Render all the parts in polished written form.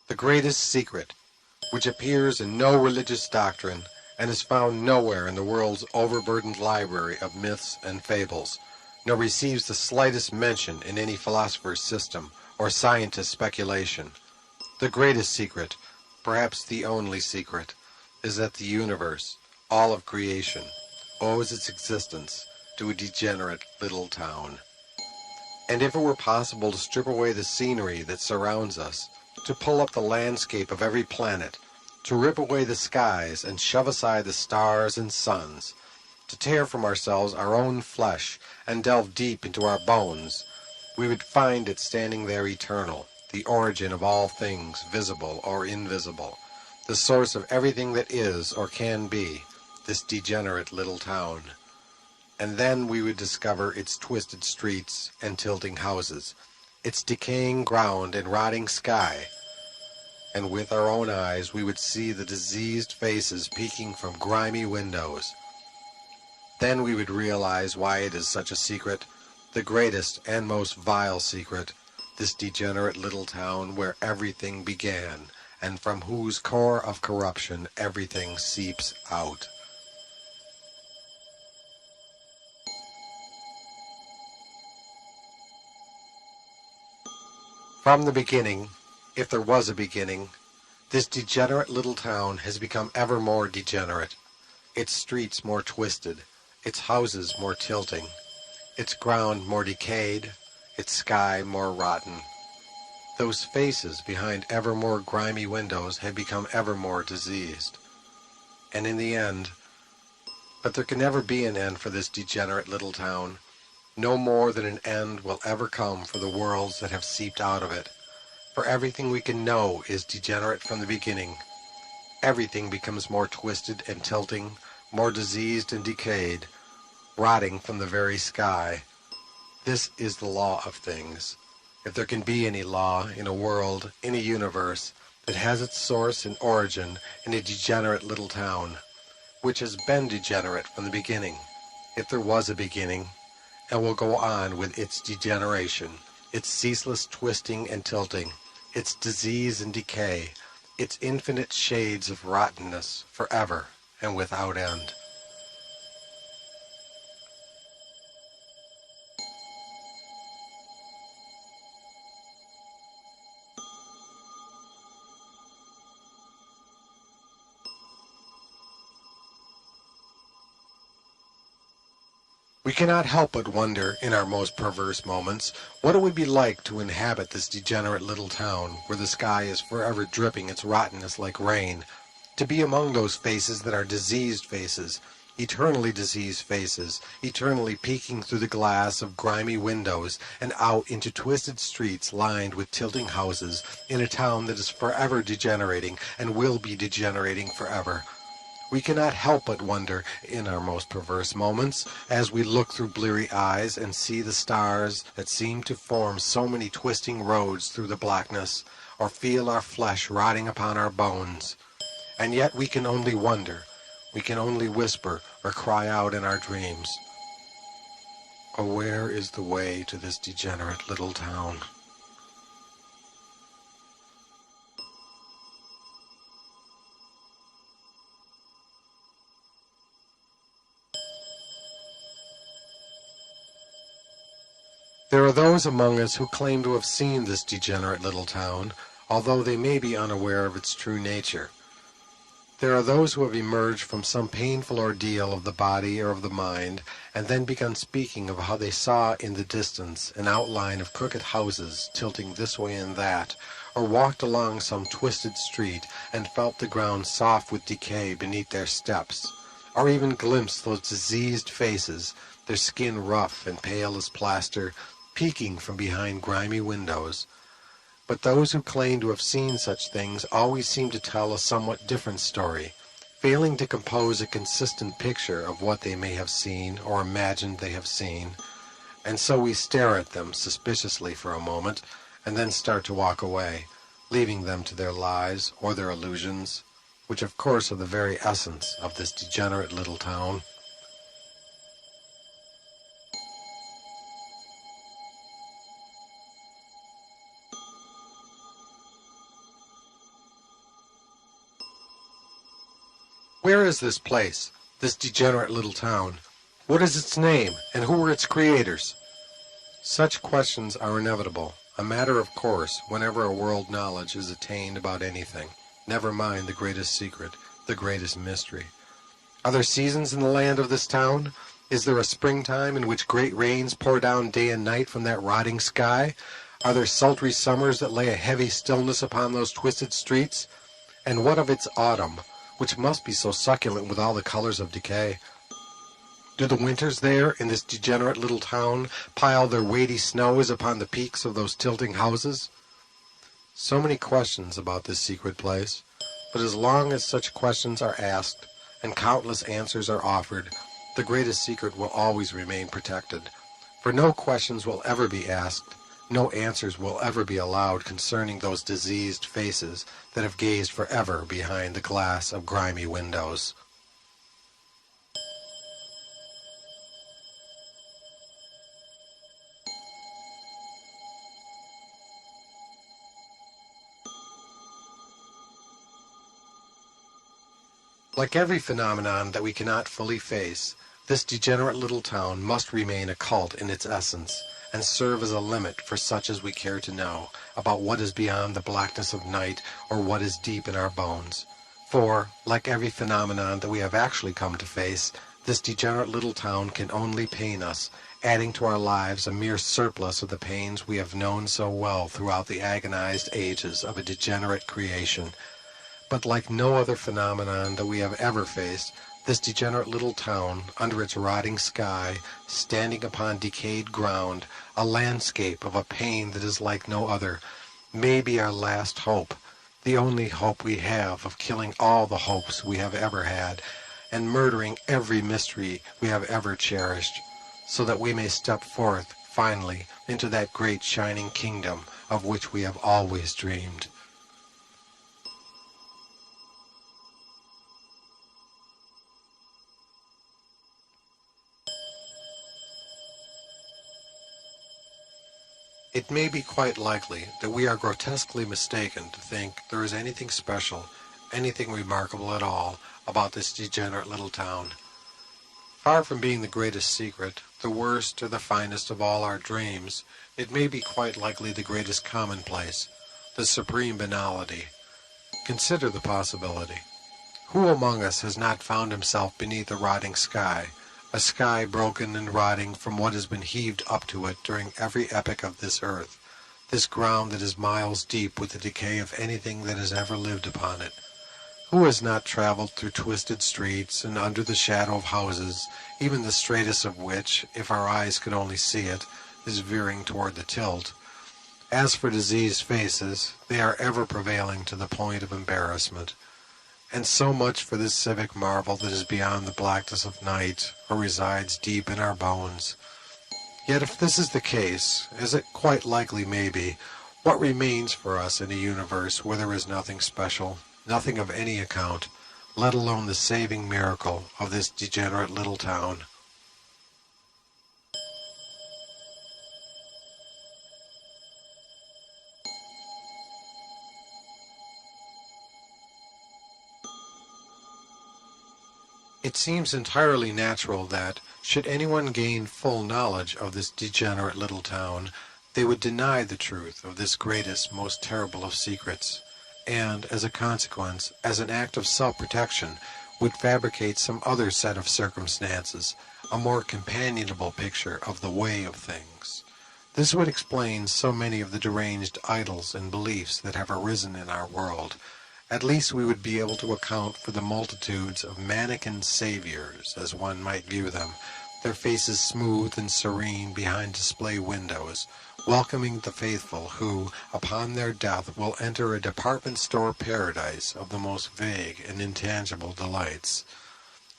The greatest secret, which appears in no religious doctrine and is found nowhere in the world's overburdened library of myths and fables, nor receives the slightest mention in any philosopher's system or scientist's speculation. The greatest secret, perhaps the only secret, is that the universe, all of creation, owes its existence to a degenerate little town. And if it were possible to strip away the scenery that surrounds us, to pull up the landscape of every planet, to rip away the skies and shove aside the stars and suns, to tear from ourselves our own flesh and delve deep into our bones, we would find it standing there eternal, the origin of all things, visible or invisible, the source of everything that is or can be, this degenerate little town. And then we would discover its twisted streets and tilting houses, its decaying ground and rotting sky, and with our own eyes we would see the diseased faces peeking from grimy windows. Then we would realize why it is such a secret, the greatest and most vile secret, this degenerate little town where everything began, and from whose core of corruption everything seeps out. From the beginning, if there was a beginning, this degenerate little town has become ever more degenerate, its streets more twisted, its houses more tilting, its ground more decayed, its sky more rotten. Those faces behind ever more grimy windows have become ever more diseased. And in the end, but there can never be an end for this degenerate little town, no more than an end will ever come for the worlds that have seeped out of it. For everything we can know is degenerate from the beginning. Everything becomes more twisted and tilting, more diseased and decayed, rotting from the very sky. This is the law of things. If there can be any law in a world, in a universe, that has its source and origin in a degenerate little town, which has been degenerate from the beginning, if there was a beginning, and will go on with its degeneration, its ceaseless twisting and tilting, its disease and decay, its infinite shades of rottenness forever and without end. We cannot help but wonder, in our most perverse moments, what it would be like to inhabit this degenerate little town, where the sky is forever dripping its rottenness like rain, to be among those faces that are diseased faces, eternally peeking through the glass of grimy windows and out into twisted streets lined with tilting houses, in a town that is forever degenerating and will be degenerating forever. We cannot help but wonder, in our most perverse moments, as we look through bleary eyes and see the stars that seem to form so many twisting roads through the blackness, or feel our flesh rotting upon our bones. And yet we can only wonder, we can only whisper or cry out in our dreams, "Oh, where is the way to this degenerate little town?" There are those among us who claim to have seen this degenerate little town, although they may be unaware of its true nature. There are those who have emerged from some painful ordeal of the body or of the mind, and then begun speaking of how they saw in the distance an outline of crooked houses tilting this way and that, or walked along some twisted street and felt the ground soft with decay beneath their steps, or even glimpsed those diseased faces, their skin rough and pale as plaster, peeking from behind grimy windows. But those who claim to have seen such things always seem to tell a somewhat different story, failing to compose a consistent picture of what they may have seen or imagined they have seen. And so we stare at them suspiciously for a moment, and then start to walk away, leaving them to their lies or their illusions, which of course are the very essence of this degenerate little town. Where is this place, this degenerate little town? What is its name, and who were its creators? Such questions are inevitable, a matter of course whenever a world knowledge is attained about anything, never mind the greatest secret, the greatest mystery. Are there seasons in the land of this town? Is there a springtime in which great rains pour down day and night from that rotting sky? Are there sultry summers that lay a heavy stillness upon those twisted streets? And what of its autumn, which must be so succulent with all the colors of decay? Do the winters there, in this degenerate little town, pile their weighty snows upon the peaks of those tilting houses? So many questions about this secret place, but as long as such questions are asked, and countless answers are offered, the greatest secret will always remain protected. For no questions will ever be asked, no answers will ever be allowed concerning those diseased faces that have gazed forever behind the glass of grimy windows. Like every phenomenon that we cannot fully face, this degenerate little town must remain a cult in its essence, and serve as a limit for such as we care to know about what is beyond the blackness of night or what is deep in our bones. For, like every phenomenon that we have actually come to face, this degenerate little town can only pain us, adding to our lives a mere surplus of the pains we have known so well throughout the agonized ages of a degenerate creation. But like no other phenomenon that we have ever faced, this degenerate little town, under its rotting sky, standing upon decayed ground, a landscape of a pain that is like no other, may be our last hope, the only hope we have of killing all the hopes we have ever had, and murdering every mystery we have ever cherished, so that we may step forth, finally, into that great shining kingdom of which we have always dreamed. It may be quite likely that we are grotesquely mistaken to think there is anything special, anything remarkable at all, about this degenerate little town. Far from being the greatest secret, the worst or the finest of all our dreams, it may be quite likely the greatest commonplace, the supreme banality. Consider the possibility. Who among us has not found himself beneath a rotting sky, a sky broken and rotting from what has been heaved up to it during every epoch of this earth, this ground that is miles deep with the decay of anything that has ever lived upon it? Who has not traveled through twisted streets and under the shadow of houses, even the straightest of which, if our eyes could only see it, is veering toward the tilt? As for diseased faces, they are ever prevailing to the point of embarrassment. And so much for this civic marvel that is beyond the blackness of night, or resides deep in our bones. Yet if this is the case, as it quite likely may be, what remains for us in a universe where there is nothing special, nothing of any account, let alone the saving miracle of this degenerate little town? It seems entirely natural that, should anyone gain full knowledge of this degenerate little town, they would deny the truth of this greatest, most terrible of secrets, and, as a consequence, as an act of self-protection, would fabricate some other set of circumstances, a more companionable picture of the way of things. This would explain so many of the deranged idols and beliefs that have arisen in our world. At least we would be able to account for the multitudes of mannequin saviors, as one might view them, their faces smooth and serene behind display windows, welcoming the faithful who, upon their death, will enter a department store paradise of the most vague and intangible delights.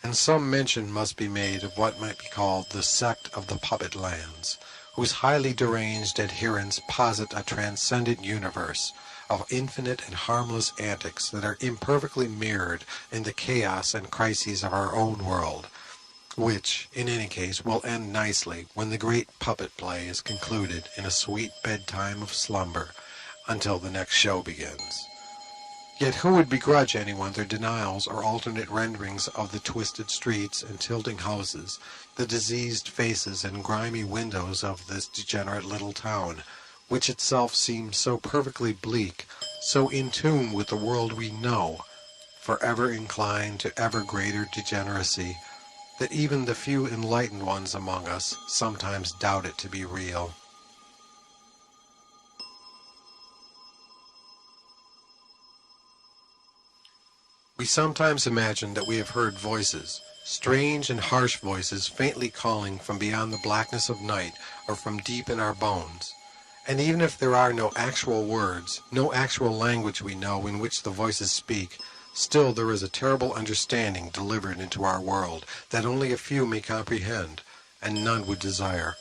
And some mention must be made of what might be called the sect of the puppet lands, whose highly deranged adherents posit a transcendent universe of infinite and harmless antics that are imperfectly mirrored in the chaos and crises of our own world, which, in any case, will end nicely when the great puppet play is concluded in a sweet bedtime of slumber until the next show begins. Yet who would begrudge anyone their denials or alternate renderings of the twisted streets and tilting houses, the diseased faces and grimy windows of this degenerate little town, which itself seems so perfectly bleak, so in tune with the world we know, forever inclined to ever greater degeneracy, that even the few enlightened ones among us sometimes doubt it to be real. We sometimes imagine that we have heard voices, strange and harsh voices faintly calling from beyond the blackness of night or from deep in our bones. And even if there are no actual words, no actual language we know in which the voices speak, still there is a terrible understanding delivered into our world that only a few may comprehend, and none would desire.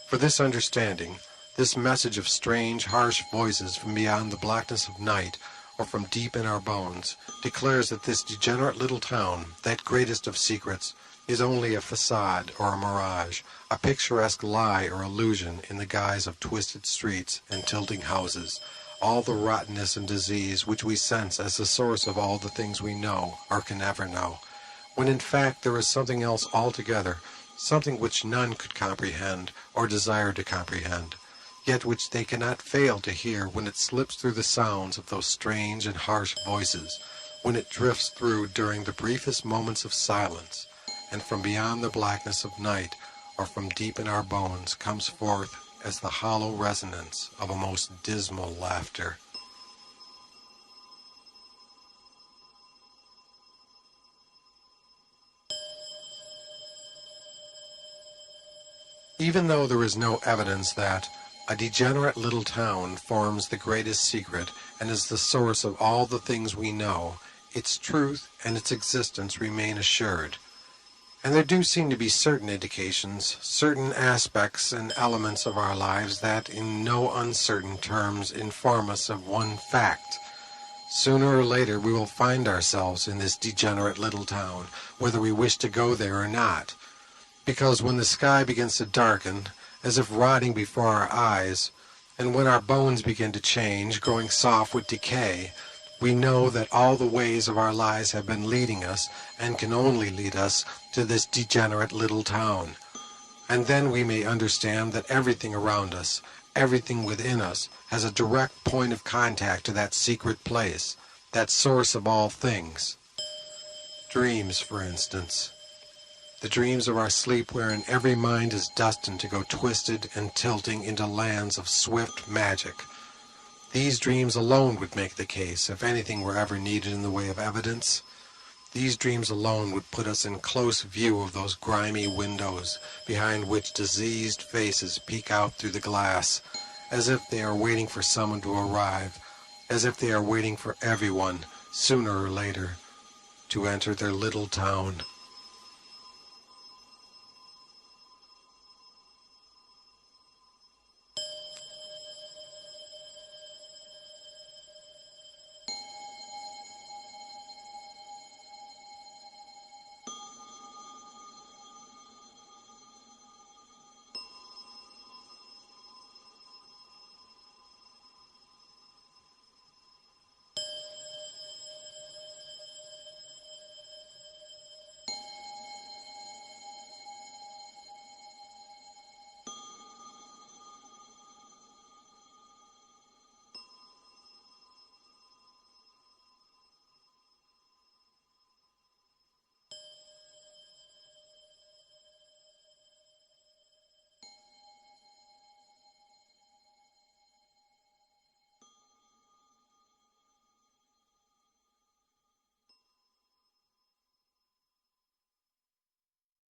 For this understanding, this message of strange, harsh voices from beyond the blackness of night, or from deep in our bones, declares that this degenerate little town, that greatest of secrets, is only a facade or a mirage, a picturesque lie or illusion in the guise of twisted streets and tilting houses, all the rottenness and disease which we sense as the source of all the things we know or can ever know, when in fact there is something else altogether, something which none could comprehend or desire to comprehend, yet which they cannot fail to hear when it slips through the sounds of those strange and harsh voices, when it drifts through during the briefest moments of silence, and from beyond the blackness of night or from deep in our bones comes forth as the hollow resonance of a most dismal laughter. Even though there is no evidence that a degenerate little town forms the greatest secret and is the source of all the things we know, its truth and its existence remain assured. And there do seem to be certain indications, certain aspects and elements of our lives that in no uncertain terms inform us of one fact. Sooner or later we will find ourselves in this degenerate little town, whether we wish to go there or not. Because when the sky begins to darken, as if rotting before our eyes, and when our bones begin to change, growing soft with decay, we know that all the ways of our lives have been leading us, and can only lead us, to this degenerate little town. And then we may understand that everything around us, everything within us, has a direct point of contact to that secret place, that source of all things. Dreams, for instance. The dreams of our sleep wherein every mind is destined to go twisted and tilting into lands of swift magic. These dreams alone would make the case, if anything were ever needed in the way of evidence. These dreams alone would put us in close view of those grimy windows, behind which diseased faces peek out through the glass, as if they are waiting for someone to arrive, as if they are waiting for everyone, sooner or later, to enter their little town.